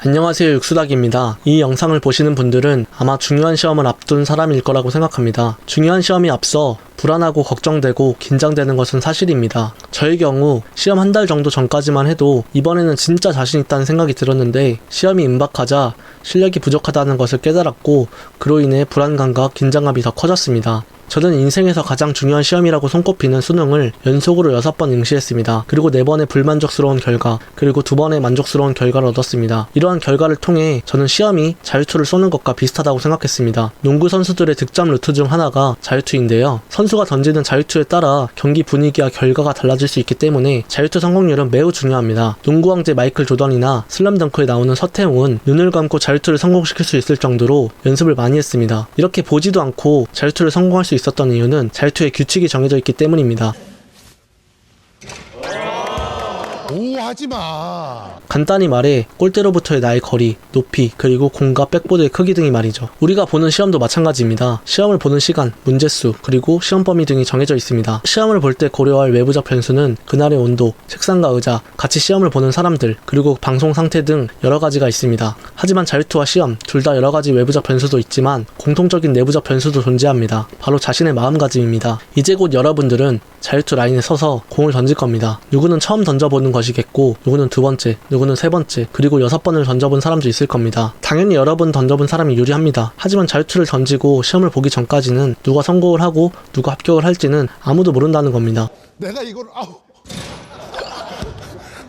안녕하세요, 육수닭입니다. 이 영상을 보시는 분들은 아마 중요한 시험을 앞둔 사람일 거라고 생각합니다. 중요한 시험이 앞서 불안하고 걱정되고 긴장되는 것은 사실입니다. 저의 경우 시험 한 달 정도 전까지만 해도 이번에는 진짜 자신 있다는 생각이 들었는데 시험이 임박하자 실력이 부족하다는 것을 깨달았고 그로 인해 불안감과 긴장감이 더 커졌습니다. 저는 인생에서 가장 중요한 시험이라고 손꼽히는 수능을 연속으로 6번 응시했습니다. 그리고 4번의 불만족스러운 결과, 그리고 2번의 만족스러운 결과를 얻었습니다. 이러한 결과를 통해 저는 시험이 자유투를 쏘는 것과 비슷하다고 생각했습니다. 농구 선수들의 득점 루트 중 하나가 자유투인데요. 선수가 던지는 자유투에 따라 경기 분위기와 결과가 달라질 수 있기 때문에 자유투 성공률은 매우 중요합니다. 농구 왕제 마이클 조던이나 슬램덩크에 나오는 서태웅은 눈을 감고 자유투를 성공시킬 수 있을 정도로 연습을 많이 했습니다. 이렇게 보지도 않고 자유투를 성공할 수 있었던 이유는 자유투의 규칙이 정해져 있기 때문입니다. 오, 하지마. 간단히 말해 골대로부터의 나의 거리, 높이, 그리고 공과 백보드의 크기 등이 말이죠. 우리가 보는 시험도 마찬가지입니다. 시험을 보는 시간, 문제수, 그리고 시험 범위 등이 정해져 있습니다. 시험을 볼 때 고려할 외부적 변수는 그날의 온도, 책상과 의자, 같이 시험을 보는 사람들, 그리고 방송 상태 등 여러 가지가 있습니다. 하지만 자유투와 시험, 둘 다 여러 가지 외부적 변수도 있지만 공통적인 내부적 변수도 존재합니다. 바로 자신의 마음가짐입니다. 이제 곧 여러분들은 자유투 라인에 서서 공을 던질 겁니다. 누구는 처음 던져보는 것이겠고, 누구는 2번째, 누구는 3번째, 그리고 6번을 던져본 사람도 있을 겁니다. 당연히 여러 번 던져본 사람이 유리합니다. 하지만 자유투를 던지고 시험을 보기 전까지는 누가 성공을 하고 누가 합격을 할지는 아무도 모른다는 겁니다. 내가 이걸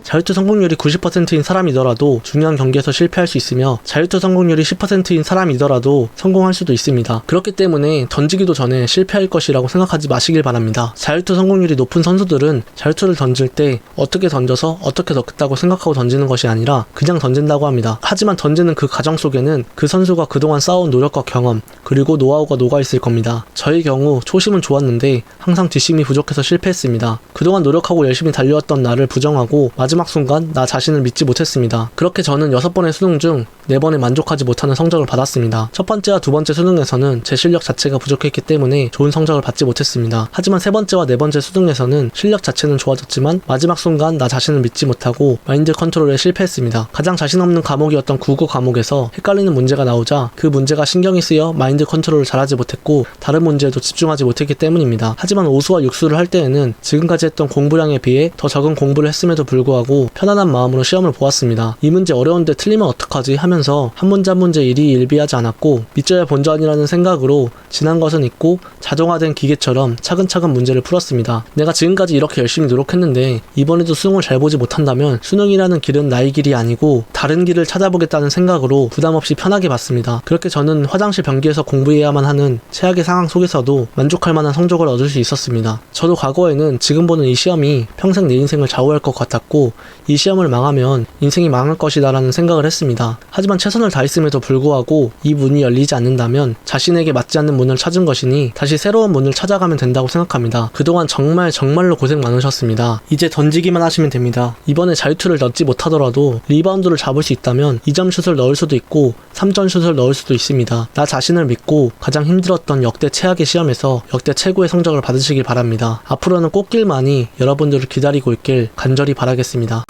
자유투 성공률이 90%인 사람이더라도 중요한 경기에서 실패할 수 있으며 자유투 성공률이 10%인 사람이더라도 성공할 수도 있습니다. 그렇기 때문에 던지기도 전에 실패할 것이라고 생각하지 마시길 바랍니다. 자유투 성공률이 높은 선수들은 자유투를 던질 때 어떻게 던져서 어떻게 넣겠다고 생각하고 던지는 것이 아니라 그냥 던진다고 합니다. 하지만 던지는 그 과정 속에는 그 선수가 그동안 쌓아온 노력과 경험, 그리고 노하우가 녹아있을 겁니다. 저의 경우 초심은 좋았는데 항상 뒷심이 부족해서 실패했습니다. 그동안 노력하고 열심히 달려왔던 나를 부정하고 마지막 순간 나 자신을 믿지 못했습니다. 그렇게 저는 6번의 수능 중 4번에 만족하지 못하는 성적을 받았습니다. 첫 번째와 2번째 수능에서는 제 실력 자체가 부족했기 때문에 좋은 성적을 받지 못했습니다. 하지만 3번째와 4번째 수능에서는 실력 자체는 좋아졌지만 마지막 순간 나 자신을 믿지 못하고 마인드 컨트롤에 실패했습니다. 가장 자신 없는 과목이었던 국어 과목에서 헷갈리는 문제가 나오자 그 문제가 신경이 쓰여 마인드 컨트롤을 잘하지 못했고 다른 문제에도 집중하지 못했기 때문입니다. 하지만 오수와 육수를 할 때에는 지금까지 했던 공부량에 비해 더 적은 공부를 했음에도 불구하고 편안한 마음으로 시험을 보았습니다. 이 문제 어려운데 틀리면 어떡하지 하면서 한 문제 한 문제 일희일비하지 않았고 믿져야 본전이라는 생각으로 지난 것은 잊고 자동화된 기계처럼 차근차근 문제를 풀었습니다. 내가 지금까지 이렇게 열심히 노력했는데 이번에도 수능을 잘 보지 못한다면 수능이라는 길은 나의 길이 아니고 다른 길을 찾아보겠다는 생각으로 부담없이 편하게 봤습니다. 그렇게 저는 화장실 변기에서 공부해야만 하는 최악의 상황 속에서도 만족할 만한 성적을 얻을 수 있었습니다. 저도 과거에는 지금 보는 이 시험이 평생 내 인생을 좌우할 것 같았고 이 시험을 망하면 인생이 망할 것이다 라는 생각을 했습니다. 하지만 최선을 다했음에도 불구하고 이 문이 열리지 않는다면 자신에게 맞지 않는 문을 찾은 것이니 다시 새로운 문을 찾아가면 된다고 생각합니다. 그동안 정말로 고생 많으셨습니다. 이제 던지기만 하시면 됩니다. 이번에 자유투를 넣지 못하더라도 리바운드를 잡을 수 있다면 2점 슛을 넣을 수도 있고 3점 슛을 넣을 수도 있습니다. 나 자신을 믿고 가장 힘들었던 역대 최악의 시험에서 역대 최고의 성적을 받으시길 바랍니다. 앞으로는 꽃길만이 여러분들을 기다리고 있길 간절히 바라겠습니다.